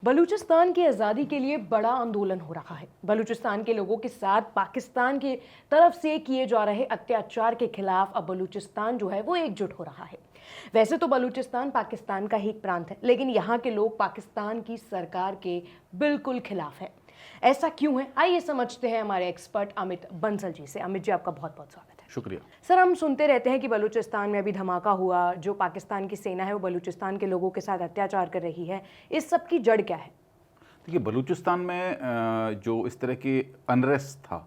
बलूचिस्तान की आज़ादी के लिए बड़ा आंदोलन हो रहा है। बलूचिस्तान के लोगों के साथ पाकिस्तान की तरफ से किए जा रहे अत्याचार के खिलाफ अब बलूचिस्तान जो है वो एकजुट हो रहा है। वैसे तो बलूचिस्तान पाकिस्तान का ही एक प्रांत है, लेकिन यहाँ के लोग पाकिस्तान की सरकार के बिल्कुल खिलाफ है। ऐसा क्यों है, आइए समझते हैं हमारे एक्सपर्ट अमित बंसल जी से। अमित जी, आपका बहुत बहुत स्वागत है। शुक्रिया सर, हम सुनते रहते हैं कि बलूचिस्तान में अभी धमाका हुआ, जो पाकिस्तान की सेना है वो बलूचिस्तान के लोगों के साथ अत्याचार कर रही है। इस सब की जड़ क्या है? देखिए, बलूचिस्तान में जो इस तरह की अनरेस्ट था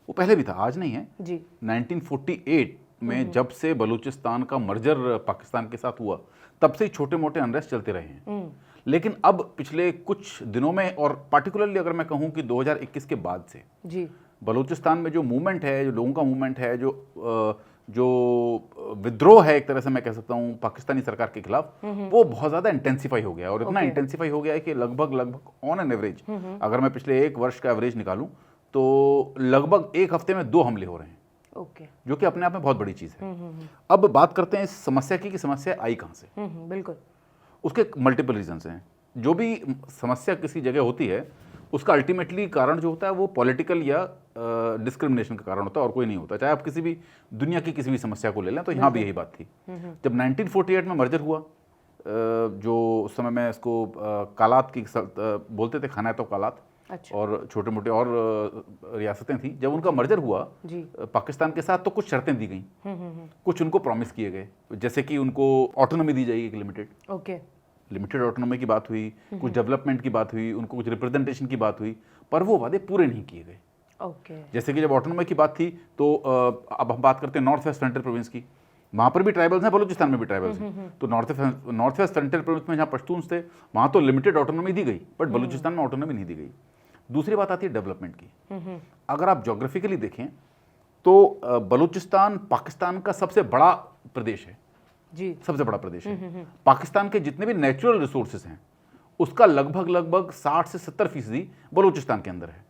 वो पहले भी था, आज नहीं है जी। 1948 में जब से बलूचिस्तान का मर्जर पाकिस्तान के साथ हुआ तब से छोटे मोटे अनरेस्ट चलते रहे हैं। लेकिन अब पिछले कुछ दिनों में, और पार्टिकुलरली अगर मैं कहूं कि 2021 के बाद से जी। बलूचिस्तान में जो मूवमेंट है, जो लोगों का मूवमेंट है, जो विद्रोह है एक तरह से मैं कह सकता हूँ पाकिस्तानी सरकार के खिलाफ, वो बहुत ज़्यादा इंटेंसिफाई हो गया है। और इतना इंटेंसिफाई हो गया है कि लगभग ऑन एन एवरेज, अगर मैं पिछले एक वर्ष का एवरेज निकालूं तो लगभग एक हफ्ते में 2 हमले हो रहे हैं। जो कि अपने आप में बहुत बड़ी चीज़ है। अब बात करते हैं इस समस्या की कि समस्या आई कहाँ से। बिल्कुल। उसके मल्टीपल रीजंस हैं। जो भी समस्या किसी जगह होती है उसका अल्टीमेटली कारण जो होता है वो पॉलिटिकल या डिस्क्रिमिनेशन का कारण होता है, और कोई नहीं होता। चाहे आप किसी भी दुनिया की किसी भी समस्या को ले लें, तो यहाँ भी यही बात थी। जब 1948 में मर्जर हुआ, जो उस समय में इसको कालात की बोलते थे, खाना तो कालात। अच्छा। और छोटे मोटे और रियासतें थी। जब उनका मर्जर हुआ पाकिस्तान के साथ, तो कुछ शर्तें दी गई, कुछ उनको प्रॉमिस किए गए, जैसे कि उनको ऑटोनॉमी दी जाएगी, लिमिटेड ऑटोनॉमी की बात हुई, कुछ डेवलपमेंट की बात हुई, उनको कुछ रिप्रेजेंटेशन की बात हुई, पर वो वादे पूरे नहीं किए गए। जैसे कि जब ऑटोनॉमी की बात थी तो अब हम बात करते हैं नॉर्थ वेस्ट फ्रंटियर प्रोविंस की। वहाँ पर भी ट्राइबल्स हैं, बलूचिस्तान में भी ट्राइबल्स हैं। तो नॉर्थ वेस्ट फ्रंटियर प्रोविंस में जहाँ पश्तून्स थे वहाँ तो लिमिटेड ऑटोनॉमी दी गई, बट बलूचिस्तान में ऑटोनॉमी नहीं दी गई। दूसरी बात आती है डेवलपमेंट की। अगर आप ज्योग्राफिकली देखें तो बलूचिस्तान पाकिस्तान का सबसे बड़ा प्रदेश है जी, सबसे बड़ा प्रदेश है। पाकिस्तान के जितने भी नेचुरल रिसोर्सेज हैं उसका लगभग 60 से 70% बलूचिस्तान के अंदर है।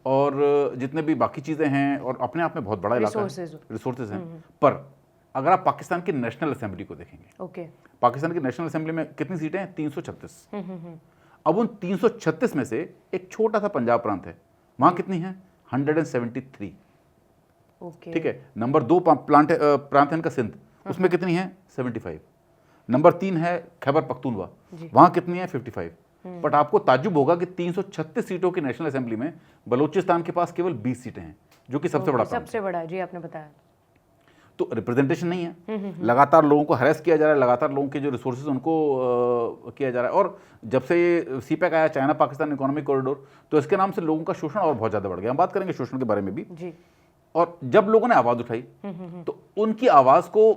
और जितने भी बाकी चीजें हैं, और अपने आप में बहुत बड़ा इलाका है, रिसोर्सेज हैं। पर अगर आप पाकिस्तान की नेशनल असेंबली को देखेंगे, पाकिस्तान की नेशनल असेंबली में कितनी सीटें हैं? 336। अब उन 336 में से एक छोटा सा पंजाब प्रांत है, वहां कितनी है? 173। ठीक है। नंबर 2 प्रांत है इनका सिंध, उसमें कितनी है? 75। नंबर 3 है खैबर पख्तूनवा, वहां कितनी है? 55। बट आपको ताज्जुब होगा कि 336 सीटों की नेशनल असेंबली में बलूचिस्तान के पास केवल 20 सीटें हैं, जो कि सबसे बड़ा जी, आपने बताया। तो रिप्रेजेंटेशन नहीं है। लगातार लोगों को हरेस किया जा रहा है, लगातार लोगों के जो रिसोर्सेज उनको किया जा रहा है। और जब से सीपैक आया, चाइना पाकिस्तान इकोनॉमिक कॉरिडोर, तो इसके नाम से लोगों का शोषण और बहुत ज़्यादा बढ़ गया। हम बात करेंगे शोषण के बारे में भी जी। और जब लोगों ने आवाज़ उठाई तो उनकी आवाज़ को,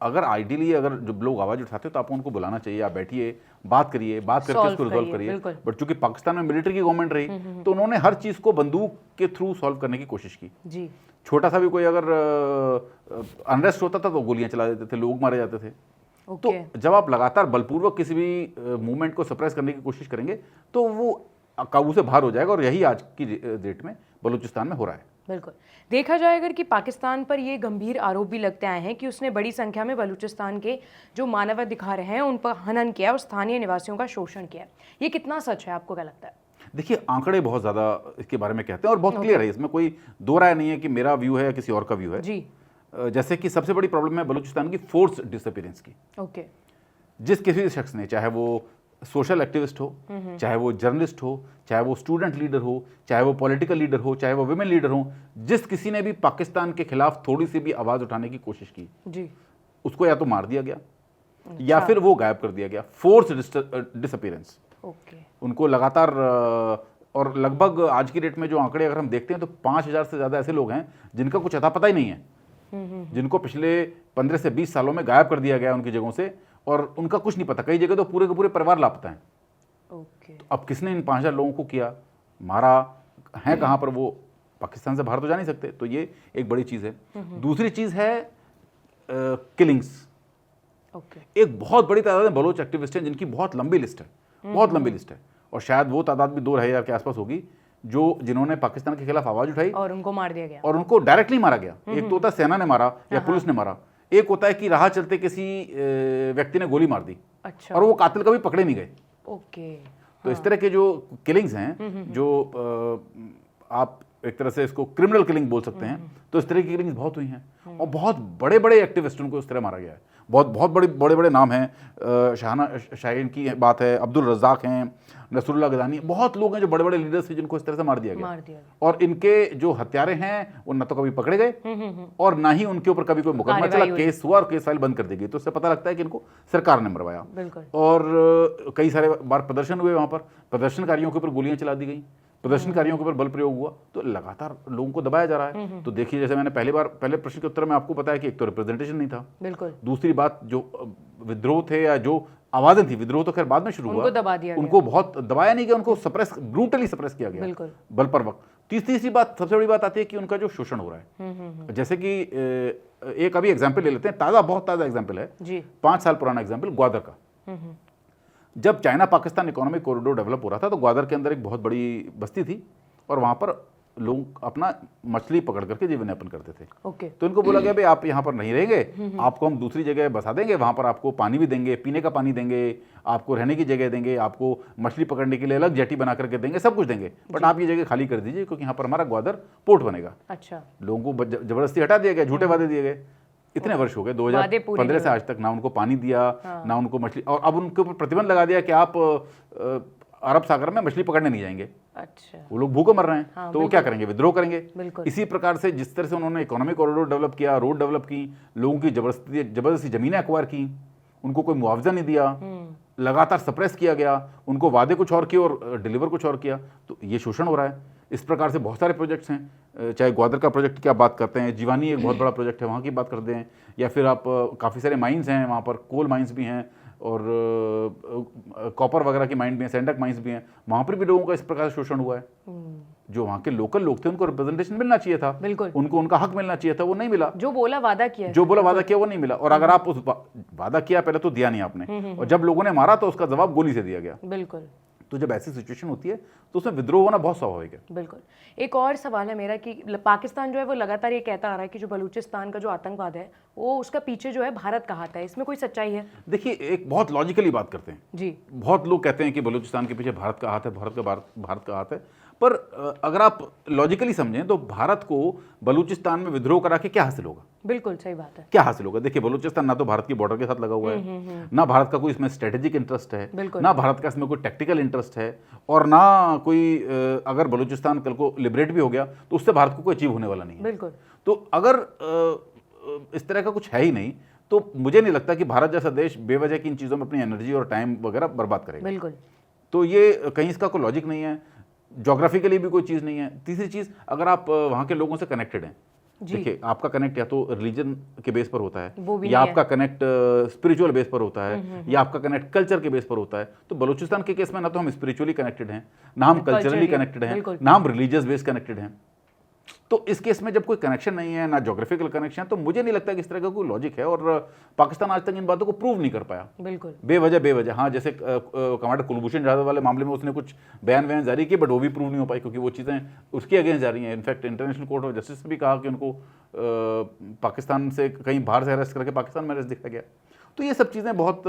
अगर आइडियली अगर जब लोग आवाज़ उठाते तो आपको उनको बुलाना चाहिए, आप बैठिए, बात करिए, बात करके उसको रिजॉल्व करिए। बट चूंकि पाकिस्तान में मिलिट्री की गवर्नमेंट रही तो उन्होंने हर चीज़ को बंदूक के थ्रू सॉल्व करने की कोशिश की जी। छोटा सा भी कोई अगर अनरेस्ट होता था तो गोलियां चला देते थे, लोग मारे जाते थे। तो जब आप लगातार बलपूर्वक किसी भी मूवमेंट को सप्रेस करने की कोशिश करेंगे तो वो काबू से बाहर हो जाएगा, और यही आज की डेट में बलूचिस्तान में हो रहा है। बिल्कुल। देखा जाए अगर कि पाकिस्तान पर ये गंभीर आरोप भी लगते आए हैं कि उसने बड़ी संख्या में बलूचिस्तान के जो मानवाधिकार हैं उन पर हनन किया और स्थानीय निवासियों का शोषण किया। ये कितना सच है, आपको क्या लगता है? देखिए, आंकड़े बहुत ज़्यादा इसके बारे में कहते हैं और बहुत क्लियर है, इसमें कोई दो राय नहीं है कि मेरा व्यू है या किसी और का व्यू है जी। जैसे कि सबसे बड़ी प्रॉब्लम है बलूचिस्तान की फोर्स डिसअपीयरेंस की। जिस किसी शख्स ने, चाहे वो सोशल एक्टिविस्ट हो, चाहे वो जर्नलिस्ट हो, चाहे वो स्टूडेंट लीडर हो, चाहे वो पॉलिटिकल लीडर हो, चाहे वो विमेन लीडर हो, जिस किसी ने भी पाकिस्तान के खिलाफ थोड़ी सी भी आवाज़ उठाने की कोशिश की जी, उसको या तो मार दिया गया या फिर वो गायब कर दिया गया। Force disappearance. उनको लगातार, और लगभग आज की डेट में जो आंकड़े अगर हम देखते हैं तो 5000 से ज़्यादा ऐसे लोग हैं जिनका कुछ अता पता ही नहीं है, जिनको पिछले 15 से 20 सालों में गायब कर दिया गया उनकी जगहों से, और उनका कुछ नहीं पता। कई जगह तो पूरे के पूरे परिवार लापता हैं। तो अब किसने इन 5000 लोगों को किया, मारा है कहाँ पर, वो पाकिस्तान से बाहर तो जा नहीं सकते। तो ये एक बड़ी चीज़ है। दूसरी चीज़ है किलिंग्स। एक बहुत बड़ी तादाद में बलोच एक्टिविस्ट हैं जिनकी बहुत लंबी लिस्ट है, बहुत लंबी लिस्ट है, और शायद वो तादाद भी 2000 के आसपास होगी, जिन्होंने पाकिस्तान के खिलाफ आवाज़ उठाई और उनको मार दिया गया, और उनको डायरेक्टली मारा गया। एक तो होता है सेना ने मारा या पुलिस ने मारा, एक होता है कि राह चलते किसी व्यक्ति ने गोली मार दी। अच्छा। और वो कातिल कभी पकड़े नहीं गए। तो इस तरह के जो किलिंग्स हैं, जो आप एक तरह से इसको क्रिमिनल किलिंग बोल सकते हैं, तो इस तरह की किलिंग्स बहुत हुई हैं और बहुत बड़े बड़े एक्टिविस्टों को इस तरह मारा गया है। बहुत बड़े बड़े नाम हैं, शाहना शाहीन की बात है, अब्दुल रज़ाक हैं, नसरुल्लाह गदानी, बहुत लोग हैं जो बड़े बड़े लीडर्स थे जिनको इस तरह से मार दिया गया। और इनके जो हत्यारे हैं वो न तो कभी पकड़े गए और ना ही उनके ऊपर कभी कोई मुकदमा चला, केस हुआ और केस फाइल बंद कर दी गई। तो उससे पता लगता है कि इनको सरकार ने मरवाया। और कई सारे बार प्रदर्शन हुए, वहां पर प्रदर्शनकारियों के ऊपर गोलियां चला दी गई, प्रदर्शनकारियों के ऊपर बल प्रयोग हुआ। तो लगातार लोगों को दबाया जा रहा है। तो देखिए, जैसे मैंने पहले प्रश्न के उत्तर में आपको बताया कि एक तो रिप्रेजेंटेशन नहीं था, बिल्कुल, दूसरी बात जो विद्रोह थे या जो आवाजें थी, विद्रोह तो खैर बाद में शुरू हुआ, उनको बहुत दबाया नहीं गया, उनको ब्रूटली सप्रेस किया गया बलपूर्वक। तीसरी बात, सबसे बड़ी बात आती है कि उनका जो शोषण हो रहा है। जैसे कि एक अभी एग्जाम्पल ले लेते हैं, बहुत ताजा एग्जाम्पल है, 5 साल पुराना एग्जाम्पल, ग्वादर का। जब China Pakistan economic corridor develop हो रहा था तो ग्वादर के अंदर एक बहुत बड़ी बस्ती थी और वहां पर लोग अपना मछली पकड़ करके जीवन यापन करते थे। तो इनको बोला गया, भाई आप यहाँ पर नहीं रहेंगे, आपको हम दूसरी जगह बसा देंगे, वहां पर आपको पानी भी देंगे, पीने का पानी देंगे, आपको रहने की जगह देंगे, आपको मछली पकड़ने के लिए अलग जेटी बना करके देंगे, सब कुछ देंगे, बट आप ये जगह खाली कर दीजिए क्योंकि यहाँ पर हमारा ग्वादर पोर्ट बनेगा। अच्छा, लोगों को जबरदस्ती हटा दिया गया, झूठे वादे दिए गए। इतने वर्ष हो गए, 2015 से आज तक ना उनको पानी दिया, ना उनको मछली, और अब उनके ऊपर प्रतिबंध लगा दिया कि आप अरब सागर में मछली पकड़ने नहीं जाएंगे। अच्छा, वो लोग भूखे मर रहे हैं, तो वो क्या करेंगे, विद्रोह करेंगे। इसी प्रकार से जिस तरह से उन्होंने इकोनॉमिक कॉरिडोर डेवलप किया, रोड डेवलप की, लोगों की जबरदस्ती जमीनें एक्वायर की, उनको कोई मुआवजा नहीं दिया, लगातार सप्रेस किया गया, उनको वादे कुछ और किए और डिलीवर कुछ और किया, तो ये शोषण हो रहा है। इस प्रकार से बहुत सारे प्रोजेक्ट्स हैं, चाहे ग्वादर का प्रोजेक्ट की आप बात करते हैं, जीवानी एक बहुत बड़ा प्रोजेक्ट है, वहाँ की बात करते हैं, या फिर आप काफ़ी सारे माइंस हैं, वहाँ पर कोल माइंस भी हैं और कॉपर वगैरह की माइन भी हैं, सैंडक माइंस भी हैं, वहाँ पर भी लोगों का इस प्रकार से शोषण हुआ है। जो वहाँ के लोकल लोग थे उनको रिप्रेजेंटेशन मिलना चाहिए था, बिल्कुल, उनको उनका हक मिलना चाहिए था, वो नहीं मिला। जो बोला वादा किया वो नहीं मिला, और अगर आप उस वादा किया पहले तो दिया नहीं आपने, और जब लोगों ने मारा तो उसका जवाब गोली से दिया गया। बिल्कुल। तो जब ऐसी सिचुएशन होती है तो उसमें विद्रोह होना बहुत स्वाभाविक है। बिल्कुल। एक और सवाल है मेरा कि पाकिस्तान जो है वो लगातार ये कहता आ रहा है कि जो बलूचिस्तान का जो आतंकवाद है वो उसका पीछे जो है भारत का हाथ है, इसमें कोई सच्चाई है? देखिए, एक बहुत लॉजिकली बात करते हैं जी, बहुत लोग कहते हैं कि बलूचिस्तान के पीछे भारत का हाथ है, भारत का हाथ है, पर अगर आप लॉजिकली समझें तो भारत को बलूचिस्तान में विद्रोह करा के क्या हासिल होगा? बिल्कुल सही बात है, क्या हासिल होगा? देखिए, बलूचिस्तान ना तो भारत की बॉर्डर के साथ लगा हुआ है, ना भारत का कोई इसमें स्ट्रेटेजिक इंटरेस्ट है, ना भारत का इसमें कोई टेक्टिकल इंटरेस्ट है, और ना कोई अगर बलूचिस्तान कल को लिबरेट भी हो गया तो उससे भारत को कोई अचीव होने वाला नहीं है। बिल्कुल। तो अगर इस तरह का कुछ है ही नहीं तो मुझे नहीं लगता कि भारत जैसा देश बेवजह की इन चीज़ों में अपनी एनर्जी और टाइम वगैरह बर्बाद करेगा। बिल्कुल। तो ये कहीं इसका कोई लॉजिक नहीं है, ज्योग्राफिकली भी कोई चीज़ नहीं है। तीसरी चीज़, अगर आप वहाँ के लोगों से कनेक्टेड हैं, देखिए आपका कनेक्ट या तो रिलीजन के बेस पर होता है, या आपका कनेक्ट स्पिरिचुअल बेस पर होता है, या आपका कनेक्ट कल्चर के बेस पर होता है। तो बलूचिस्तान के केस में ना तो हम स्पिरिचुअली कनेक्टेड हैं, ना हम कल्चरली कनेक्टेड हैं, ना हम रिलीजियस बेस कनेक्टेड हैं। तो इस केस में जब कोई कनेक्शन नहीं है, ना ज्योग्राफिकल कनेक्शन, तो मुझे नहीं लगता कि इस तरह का कोई लॉजिक है, और पाकिस्तान आज तक इन बातों को प्रूव नहीं कर पाया। बिल्कुल। बेवजह हाँ, जैसे कमांडर कुलभूषण जाधव वाले मामले में उसने कुछ बयान जारी किए, बट वो भी प्रूव नहीं हो पाई क्योंकि वो चीज़ें उसके अगेंस्ट जा रही हैं। In fact international court of justice ने भी कहा कि उनको पाकिस्तान से कहीं बाहर से अरेस्ट करके पाकिस्तान में अरेस्ट दिखाया गया। तो ये सब चीज़ें बहुत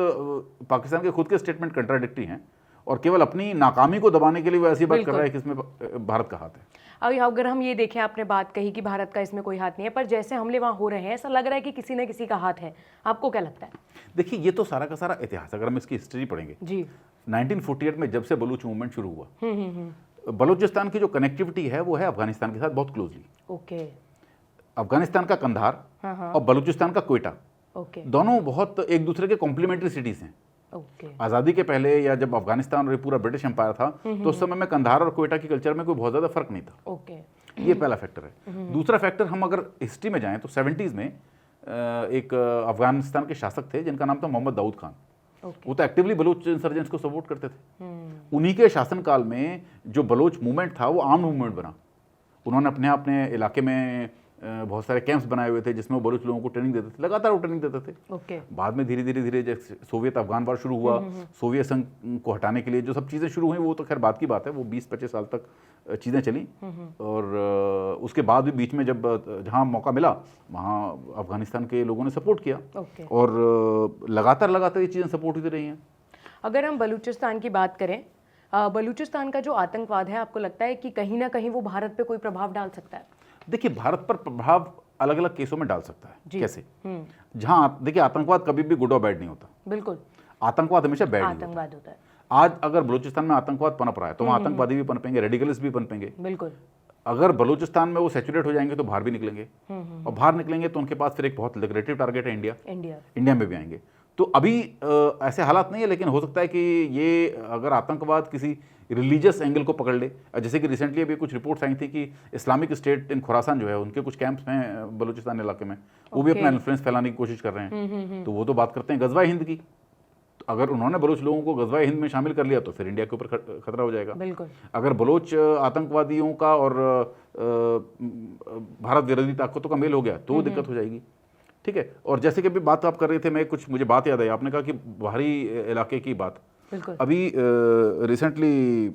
पाकिस्तान के खुद के स्टेटमेंट कंट्राडिक्टरी हैं, और केवल अपनी नाकामी को दबाने के लिए वो ऐसी बात कर रहा है कि इसमें भारत का हाथ है। अगर हम ये देखें, आपने बात कही कि भारत का इसमें कोई हाथ नहीं है, पर जैसे हमले वहाँ हो रहे हैं ऐसा लग रहा है कि किसी न किसी का हाथ है। आपको क्या लगता है? देखिए, ये तो सारा का सारा इतिहास, अगर हम इसकी हिस्ट्री पढ़ेंगे जी, 1948 में जब से बलूच मूवमेंट शुरू हुआ, बलूचिस्तान की जो कनेक्टिविटी है वो है अफगानिस्तान के साथ बहुत क्लोजली। ओके। अफगानिस्तान का कंधार और बलूचिस्तान का क्वेटा, दोनों बहुत एक दूसरे के कॉम्प्लीमेंट्री सिटीज हैं। आज़ादी के पहले या जब अफगानिस्तान और पूरा ब्रिटिश एम्पायर था तो उस समय में कंधार और क्वेटा की कल्चर में कोई बहुत ज़्यादा फर्क नहीं था। ये पहला फैक्टर है। दूसरा फैक्टर, हम अगर हिस्ट्री में जाएं तो 70s में एक अफगानिस्तान के शासक थे जिनका नाम था मोहम्मद दाऊद खान। वो तो एक्टिवली बलूच इंसर्जेंट्स को सपोर्ट करते थे। उन्हीं के शासनकाल में जो बलूच मूवमेंट था वो आर्म मूवमेंट बना। उन्होंने अपने इलाके में बहुत सारे कैंप्स बनाए हुए थे जिसमें वो बलूच लोगों को ट्रेनिंग देते थे, लगातार वो ट्रेनिंग देते थे। बाद में धीरे धीरे जैसे सोवियत अफगान वार शुरू हुआ, सोवियत संघ को हटाने के लिए जो सब चीज़ें शुरू हुई वो तो खैर बात की बात है, वो 20-25 साल तक चीज़ें चली, और उसके बाद भी बीच में जब जहाँ मौका मिला वहाँ अफगानिस्तान के लोगों ने सपोर्ट किया, और लगातार ये चीज़ें सपोर्ट होती रही हैं। अगर हम बलूचिस्तान की बात करें बलूचिस्तान का जो आतंकवाद है, आपको लगता है कि कहीं ना कहीं वो भारत पे कोई प्रभाव डाल सकता है? देखिए, भारत पर प्रभाव अलग अलग केसों में डाल सकता है। कैसे? हम्म। देखिए, आतंकवाद कभी भी गुड और बैड नहीं होता। बिल्कुल। आतंकवाद हमेशा बैड ही होता है। आतंकवाद होता है। आज अगर बलूचिस्तान में आतंकवाद पनप रहा है तो वहाँ आतंकवादी भी पनपेंगे, रेडिकलिस्ट भी पनपेंगे। बिल्कुल। अगर बलूचिस्तान में वो सैचुरेट हो जाएंगे तो बाहर भी निकलेंगे, और बाहर निकलेंगे तो उनके पास फिर एक बहुत लिबरेटिव टारगेट है इंडिया में भी आएंगे। तो अभी ऐसे हालात नहीं है, लेकिन हो सकता है कि ये अगर आतंकवाद किसी रिलीजियस एंगल को पकड़ ले, जैसे कि रिसेंटली अभी कुछ रिपोर्ट्स आई थी कि इस्लामिक स्टेट इन खुरासान जो है, उनके कुछ कैंप्स हैं बलूचिस्तान इलाके में, वो भी अपना इन्फ्लुएंस फैलाने की कोशिश कर रहे हैं। तो वो तो बात करते हैं गजवा हिंद की। तो अगर उन्होंने बलूच लोगों को गजवा हिंद में शामिल कर लिया तो फिर इंडिया के ऊपर खतरा हो जाएगा। बिल्कुल। अगर बलोच आतंकवादियों का और भारत विरोधी ताकतों का मेल हो गया तो दिक्कत हो जाएगी। ठीक है। और जैसे कि अभी बात आप कर रहे थे, मुझे बात याद आई, आपने कहा कि बाहरी इलाके की बात। बिल्कुल। अभी रिसेंटली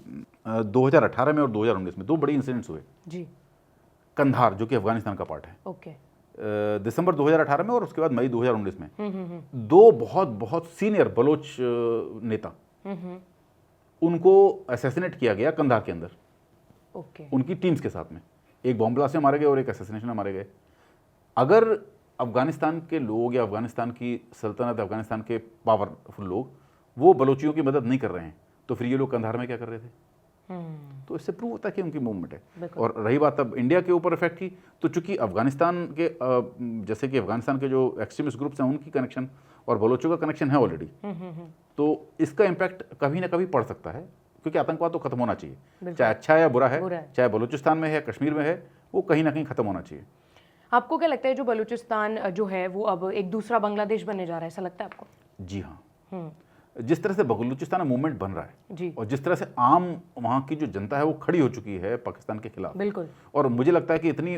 2018 में और 2019 में दो बड़े इंसिडेंट्स हुए जी। कंधार, जो कि अफगानिस्तान का पार्ट है, ओके। दिसंबर 2018 में और उसके बाद मई 2019 में दो बहुत बहुत सीनियर बलोच नेता, उनको असैसिनेट किया गया कंधार के अंदर। ओके। उनकी टीम्स के साथ में एक बॉम्ब ब्लास्ट में मारे गए और एक असैसिनेशन में मारे गए। अगर अफगानिस्तान के लोग या अफगानिस्तान की सल्तनत, अफगानिस्तान के पावरफुल लोग वो बलोचियों की मदद नहीं कर रहे हैं, तो फिर ये लोग कंधार में क्या कर रहे थे? तो इससे प्रूव होता है कि उनकी मूवमेंट है। और रही बात अब इंडिया के ऊपर इफेक्ट की, तो चूंकि अफगानिस्तान के जैसे कि अफगानिस्तान के जो एक्सट्रीमिस्ट ग्रुप्स हैं उनकी कनेक्शन और बलोचों का कनेक्शन है ऑलरेडी, तो इसका इम्पैक्ट कभी ना कभी पड़ सकता है, क्योंकि आतंकवाद तो खत्म होना चाहिए, चाहे अच्छा या बुरा है, चाहे बलूचिस्तान में है, कश्मीर में है, वो कहीं ना कहीं खत्म होना चाहिए। आपको क्या लगता है जो बलूचिस्तान जो है वो अब एक दूसरा बांग्लादेश बनने जा रहा है, ऐसा लगता है आपको? जी हाँ। जिस तरह से बलूचिस्तान में मूवमेंट बन रहा है जी, और जिस तरह से आम वहाँ की जो जनता है वो खड़ी हो चुकी है पाकिस्तान के खिलाफ, बिल्कुल, और मुझे लगता है कि इतनी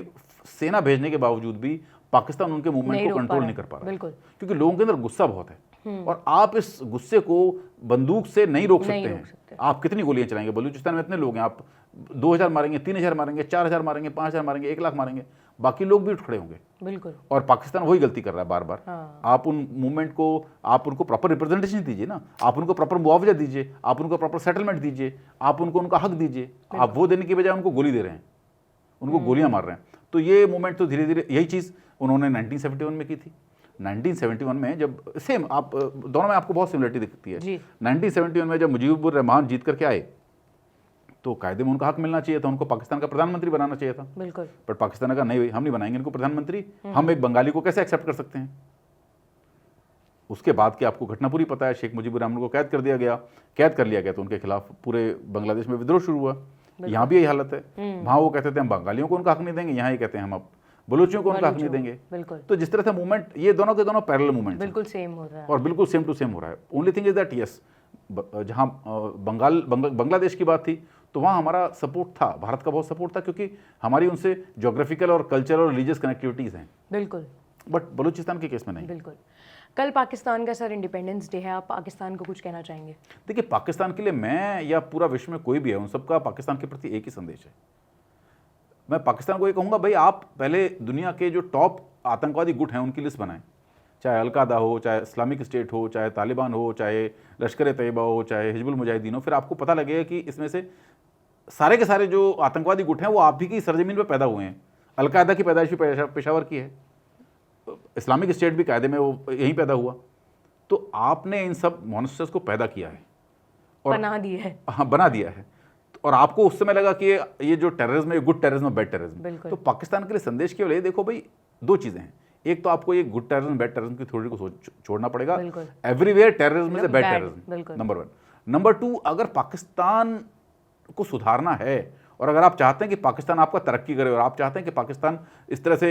सेना भेजने के बावजूद भी पाकिस्तान उनके मूवमेंट को कंट्रोल नहीं कर पा रहा है, बिल्कुल, क्योंकि लोगों के अंदर गुस्सा बहुत है और आप इस गुस्से को बंदूक से नहीं रोक सकते हैं। आप कितनी गोलियां चलाएंगे? बलूचिस्तान में इतने लोग हैं, आप 2000 मारेंगे, 3000 मारेंगे, 4000 मारेंगे, 5000 मारेंगे, 1 लाख मारेंगे, बाकी लोग भी उठ खड़े होंगे। बिल्कुल। और पाकिस्तान वही गलती कर रहा है बार बार। आप उन मूवमेंट को, आप उनको प्रॉपर रिप्रेजेंटेशन दीजिए ना, आप उनको प्रॉपर मुआवजा दीजिए, आप उनको प्रॉपर सेटलमेंट दीजिए, आप उनको उनका हक दीजिए। आप वो देने की बजाय उनको गोली दे रहे हैं, उनको गोलियां मार रहे हैं। तो ये मूवमेंट तो धीरे धीरे, यही चीज़ उन्होंने 1971 में की थी। 1971 में जब सेम, आप दोनों में आपको बहुत सिमिलरिटी दिखती है। 1971 में जब मुजीबुर रहमान जीत करके आए तो कायदे में उनका हक मिलना चाहिए था, उनको पाकिस्तान का प्रधानमंत्री बनाना चाहिए था। बिल्कुल। पर पाकिस्तान ने कहा नहीं भाई, हम नहीं बनाएंगे इनको प्रधानमंत्री, हम एक बंगाली को कैसे एक्सेप्ट कर सकते हैं। उसके बाद की आपको घटना पूरी पता है, शेख मुजीबुर रहमान को कैद कर दिया गया, कैद कर लिया गया तो उनके खिलाफ पूरे बांग्लादेश में विद्रोह शुरू हुआ। यहाँ भी यही हालत है, वहाँ वो कहते थे हम बंगालियों को उनका हक नहीं देंगे, यहाँ ये कहते हैं हम अब बलूचियों को उनका हक नहीं देंगे। बिल्कुल। तो जिस तरह से मूवमेंट, ये दोनों के दोनों पैरेलल मूवमेंट बिल्कुल सेम हो रहा है और बिल्कुल सेम टू सेम हो रहा है। Only thing is that yes, जहाँ बांग्लादेश की बात थी तो वहाँ हमारा सपोर्ट था, भारत का बहुत सपोर्ट था, क्योंकि हमारी उनसे ज्योग्राफिकल और कल्चरल और रिलीजियस कनेक्टिविटीज़ हैं। बिल्कुल। बट बलूचिस्तान के केस में नहीं। बिल्कुल। कल पाकिस्तान का सर इंडिपेंडेंस डे है, आप पाकिस्तान को कुछ कहना चाहेंगे? देखिए, पाकिस्तान के लिए मैं या पूरा विश्व में कोई भी है, उन सबका पाकिस्तान के प्रति एक ही संदेश है। मैं पाकिस्तान को ये कहूँगा, भाई आप पहले दुनिया के जो टॉप आतंकवादी गुट हैं उनकी लिस्ट बनाएं, चाहे अलकायदा हो, चाहे इस्लामिक स्टेट हो, चाहे तालिबान हो, चाहे लश्कर तैयबा हो, चाहे हिजबुल मुजाहिदीन हो। फिर आपको पता लगेगा कि इसमें से सारे के सारे जो आतंकवादी गुट हैं वो आप ही की सरजमीन पर पैदा हुए हैं। अलकायदा की पैदाइश भी पेशावर की है, इस्लामिक स्टेट भी कायदे में वो यहीं पैदा हुआ। तो आपने इन सब मॉन्स्टर्स को पैदा किया है और बना दिया है। हाँ, बना दिया है। और आपको उस समय लगा कि ये जो टेररिज्म है, गुड टेररिज्म, बैड टेररिज्म। तो पाकिस्तान के लिए संदेश केवल ये देखो भाई, दो चीजें हैं। एक तो आपको ये गुड टेररिज्म, बैड टेररिज्म की थ्योरी को छोड़ना पड़ेगा। Everywhere terrorism is a bad terrorism, number 1। Number 2, अगर पाकिस्तान को सुधारना है और अगर आप चाहते हैं कि पाकिस्तान आपका तरक्की करे और आप चाहते हैं कि पाकिस्तान इस तरह से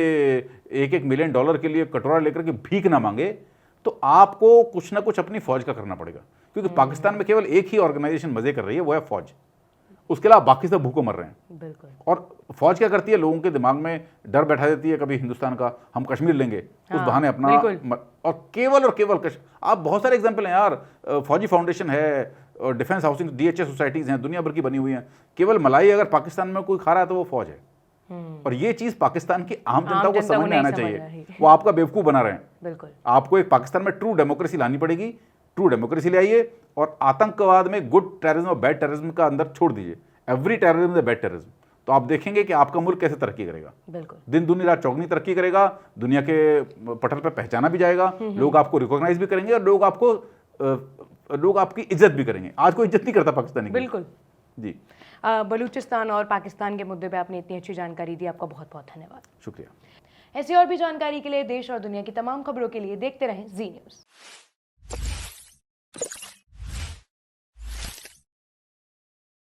$1-1 मिलियन के लिए कटोरा लेकर के भीख ना मांगे, तो आपको कुछ ना कुछ अपनी फौज का करना पड़ेगा। क्योंकि पाकिस्तान में केवल एक ही ऑर्गेनाइजेशन मजे कर रही है, वो है फौज। उसके अलावा बाकी सब भूखों मर रहे हैं। बिल्कुल। और फौज क्या करती है, लोगों के दिमाग में डर बैठा देती है, कभी हिंदुस्तान का, हम कश्मीर लेंगे, उस बहाने अपना, और केवल आप बहुत सारे एग्जांपल हैं यार, फौजी फाउंडेशन है और डिफेंस हाउसिंग DHA सोसाइटीज हैं, दुनिया भर की बनी हुई हैं। केवल मलाई अगर पाकिस्तान में कोई खा रहा है तो वो फौज है। और ये चीज पाकिस्तान की आम जनता को समझ में आना चाहिए। वो आपका बेवकूफ बना रहे हैं। बिल्कुल। आपको एक पाकिस्तान में ट्रू डेमोक्रेसी लानी पड़ेगी, ट्रू डेमोक्रेसी ले आइए और आतंकवाद में गुड टेररिज्म और बैड टेररिज्म का अंदर छोड़ दीजिए। Every terrorism is bad terrorism. तो आप देखेंगे कि आपका मुल्क कैसे तरक्की करेगा। बिल्कुल। दिन दुनी रात चौगनी तरक्की करेगा, दुनिया के पटल पर पहचाना भी जाएगा, लोग आपको रिकॉग्नाइज भी करेंगे और लोग आपकी इज्जत भी करेंगे। आज कोई इज्जत नहीं करता पाकिस्तानी की। बिल्कुल जी। बलूचिस्तान और पाकिस्तान के मुद्दे पे आपने इतनी अच्छी जानकारी दी, आपका बहुत बहुत धन्यवाद। शुक्रिया। ऐसी और भी जानकारी के लिए, देश और दुनिया की तमाम खबरों के लिए देखते रहें जी न्यूज़।